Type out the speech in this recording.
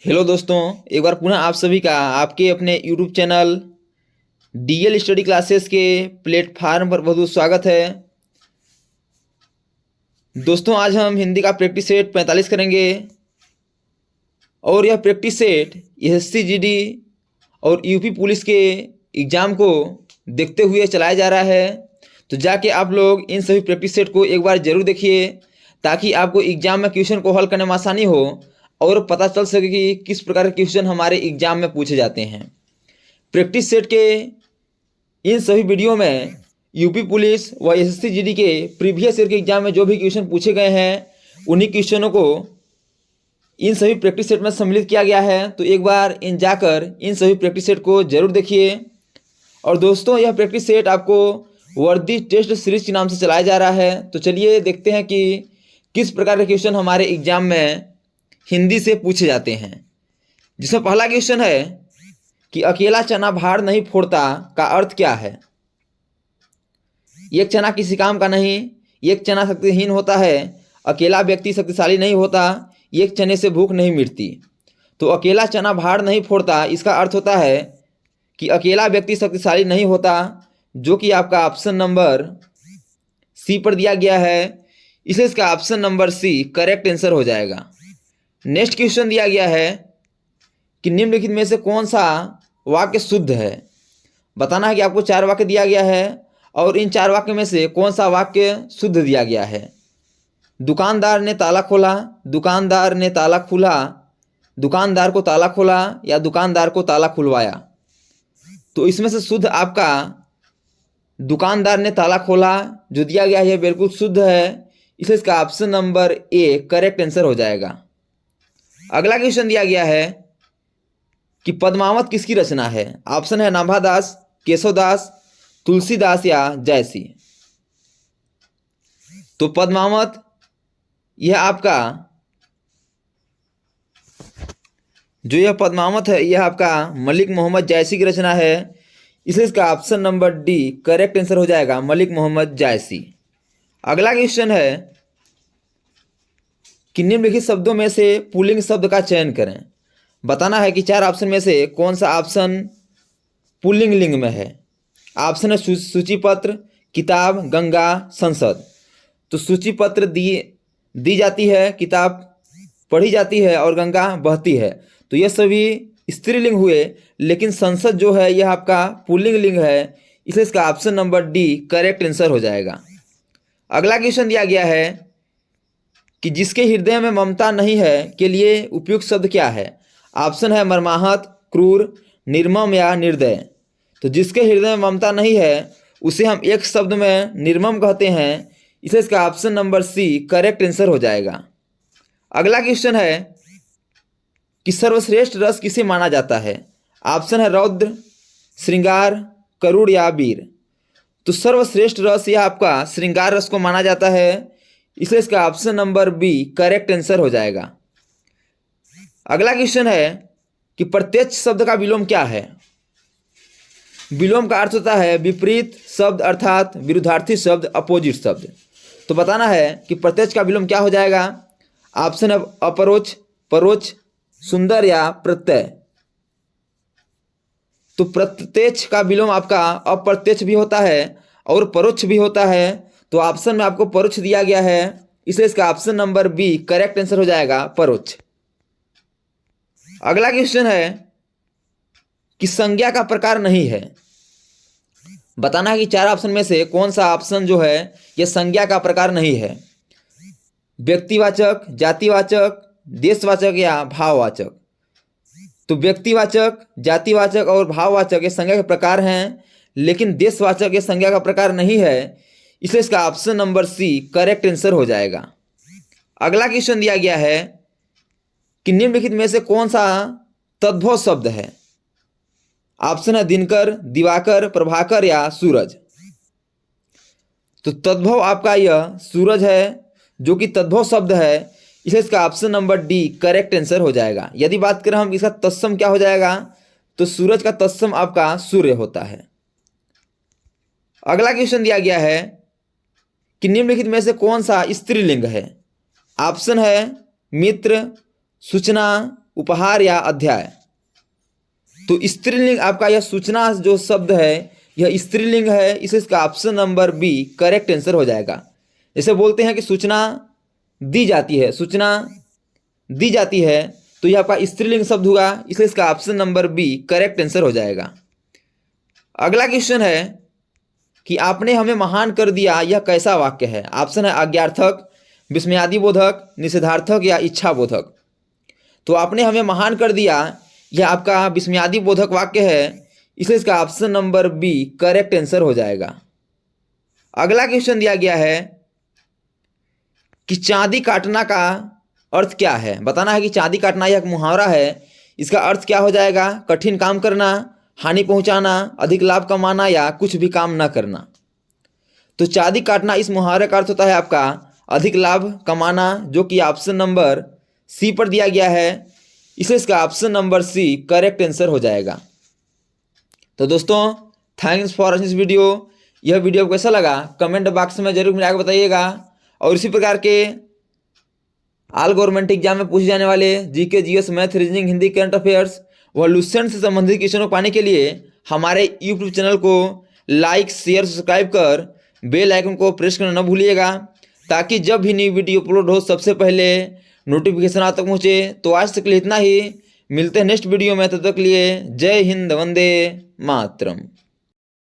Hello दोस्तों, एक बार पुनः आप सभी का आपके अपने YouTube channel DL study classes के प्लेटफार्म पर बहुत स्वागत है। दोस्तों, आज हम हिंदी का प्रैक्टिस सेट 45 करेंगे और यह प्रैक्टिस सेट एसएससी जीडी और यूपी पुलिस के एग्ज़ाम को देखते हुए चलाया जा रहा है। तो जाके आप लोग इन सभी प्रैक्टिस सेट को एक बार ज़रूर देखिए ताकि आपको एग्ज़ाम में क्वेश्चन को हल करने में आसानी हो और पता चल सके कि किस प्रकार के क्वेश्चन हमारे एग्ज़ाम में पूछे जाते हैं। प्रैक्टिस सेट के इन सभी वीडियो में यूपी पुलिस व एसएससी जीडी के प्रीवियस ईयर के एग्ज़ाम में जो भी क्वेश्चन पूछे गए हैं उन्हीं क्वेश्चनों को इन सभी प्रैक्टिस सेट में सम्मिलित किया गया है। तो एक बार जाकर इन सभी प्रैक्टिस सेट को ज़रूर देखिए। और दोस्तों, यह प्रैक्टिस सेट आपको वर्दी टेस्ट सीरीज के नाम से चलाया जा रहा है। तो चलिए देखते हैं कि किस प्रकार के क्वेश्चन हमारे एग्ज़ाम में हिंदी से पूछे जाते हैं। जिसमें पहला क्वेश्चन है कि अकेला चना भार नहीं फोड़ता का अर्थ क्या है। एक चना किसी काम का नहीं, एक चना शक्तिहीन होता है, अकेला व्यक्ति शक्तिशाली नहीं होता, एक चने से भूख नहीं मिटती। तो अकेला चना भार नहीं फोड़ता, इसका अर्थ होता है कि अकेला व्यक्ति शक्तिशाली नहीं होता, जो कि आपका ऑप्शन नंबर सी पर दिया गया है। इसलिए इसका option number C correct answer हो जाएगा। नेक्स्ट क्वेश्चन दिया गया है कि निम्नलिखित में से कौन सा वाक्य शुद्ध है। बताना है कि आपको 4 वाक्य दिया गया है और इन 4 वाक्य में से कौन सा वाक्य शुद्ध दिया गया है। दुकानदार ने ताला खोला, दुकानदार ने ताला खुला, दुकानदार को ताला खोला या दुकानदार को ताला खुलवाया। तो इसमें से शुद्ध आपका दुकानदार ने ताला खोला जो दिया गया है बिल्कुल शुद्ध है। इसलिए इसका option number A correct answer हो जाएगा। अगला क्वेश्चन दिया गया है कि पद्मावत किसकी रचना है। ऑप्शन है नाभादास, केशवदास, तुलसीदास या जयसी। तो पद्मावत यह आपका यह पद्मावत है, यह आपका मलिक मोहम्मद जायसी की रचना है। इसलिए इसका option number D correct answer हो जाएगा, मलिक मोहम्मद जायसी। अगला क्वेश्चन है कि निम्नलिखित शब्दों में से पुल्लिंग शब्द का चयन करें। बताना है कि 4 ऑप्शन में से कौन सा ऑप्शन पुल्लिंग लिंग में है। ऑप्शन है सूचीपत्र, किताब, गंगा, संसद। तो सूचीपत्र दी जाती है, किताब पढ़ी जाती है और गंगा बहती है। तो ये सभी स्त्रीलिंग हुए, लेकिन संसद जो है यह आपका पुल्लिंग लिंग है। इसलिए इसका option number D correct answer हो जाएगा। अगला क्वेश्चन दिया गया है कि जिसके हृदय में ममता नहीं है के लिए उपयुक्त शब्द क्या है। ऑप्शन है मर्माहत, क्रूर, निर्मम या निर्दय। तो जिसके हृदय में ममता नहीं है उसे हम एक शब्द में निर्मम कहते हैं। इसलिए इसका option number C correct answer हो जाएगा। अगला क्वेश्चन है कि सर्वश्रेष्ठ रस किसे माना जाता है। ऑप्शन है रौद्र, श्रृंगार, करुण या वीर। तो सर्वश्रेष्ठ रस यह आपका श्रृंगार रस को माना जाता है। इसलिए इसका option number B correct answer हो जाएगा। अगला क्वेश्चन है कि प्रत्यक्ष शब्द का विलोम क्या है। विलोम का अर्थ होता है विपरीत शब्द अर्थात विरुद्धार्थी शब्द, अपोजिट शब्द। तो बताना है कि प्रत्यक्ष का विलोम क्या हो जाएगा। ऑप्शन है अपरोक्ष, परोक्ष, सुंदर या प्रत्यय। तो प्रत्यक्ष का विलोम आपका अप्रत्यक्ष भी होता है और परोक्ष भी होता है। तो ऑप्शन में आपको परोक्ष दिया गया है। इसलिए इसका option number B correct answer हो जाएगा, परोक्ष। अगला क्वेश्चन है कि संज्ञा का प्रकार नहीं है। बताना है कि 4 ऑप्शन में से कौन सा ऑप्शन जो है यह संज्ञा का प्रकार नहीं है। व्यक्तिवाचक, जातिवाचक, देशवाचक या भाववाचक। तो व्यक्तिवाचक, जातिवाचक और भाववाचक ये संज्ञा के प्रकार हैं, लेकिन देशवाचक ये संज्ञा का प्रकार नहीं है। इसलिए इसका option number C correct answer हो जाएगा। अगला क्वेश्चन दिया गया है कि निम्नलिखित में से कौन सा तद्भव शब्द है। ऑप्शन है दिनकर, दिवाकर, प्रभाकर या सूरज। तो तद्भव आपका यह सूरज है जो कि तद्भव शब्द है। इसलिए इसका option number D correct answer हो जाएगा। यदि बात करें हम इसका तत्सम क्या हो जाएगा, तो सूरज का तत्सम आपका सूर्य होता है। अगला क्वेश्चन दिया गया है कि निम्नलिखित में से कौन सा स्त्रीलिंग है। ऑप्शन है मित्र, सूचना, उपहार या अध्याय। तो स्त्रीलिंग आपका यह सूचना जो शब्द है यह स्त्रीलिंग है, इसलिए इसका option number B correct answer हो जाएगा। जैसे बोलते हैं कि सूचना दी जाती है, सूचना दी जाती है, तो यह आपका स्त्रीलिंग शब्द हुआ, इसलिए इसका option number B correct answer हो जाएगा। अगला क्वेश्चन है कि आपने हमें महान कर दिया, यह कैसा वाक्य है? ऑप्शन है आज्ञार्थक, विस्मयादिबोधक, निषेधार्थक या इच्छाबोधक। तो आपने हमें महान कर दिया, यह आपका विस्मयादिबोधक वाक्य है, इसलिए इसका option number B correct answer हो जाएगा। अगला क्वेश्चन दिया गया है कि चांदी काटना का अर्थ क्या है? बताना है कि चांदी काटना यह एक मुहावरा है, इसका अर्थ क्या हो जाएगा? कठिन काम करना, हानि पहुंचाना, अधिक लाभ कमाना या कुछ भी काम न करना। तो चांदी काटना इस मुहावरे का अर्थ होता है आपका अधिक लाभ कमाना, जो कि ऑप्शन नंबर सी पर दिया गया है, इसलिए इसका option number C correct answer हो जाएगा। तो दोस्तों thanks for watching this video. यह वीडियो कैसा लगा कमेंट बॉक्स में जरूर मिला के बताइएगा। और इसी प्रकार के ऑल गवर्नमेंट एग्जाम में पूछे जाने वाले GK, GS, math, reasoning, Hindi, current affairs व लुसेंट से संबंधित क्वेश्चनों को पाने के लिए हमारे यूट्यूब चैनल को लाइक, शेयर, सब्सक्राइब कर बेल आइकन को प्रेस करना न भूलिएगा, ताकि जब भी न्यू वीडियो अपलोड हो सबसे पहले नोटिफिकेशन आप तक पहुँचे। तो आज तक के लिए इतना ही, मिलते हैं नेक्स्ट वीडियो में, तब तक के लिए जय हिंद, वंदे मातरम।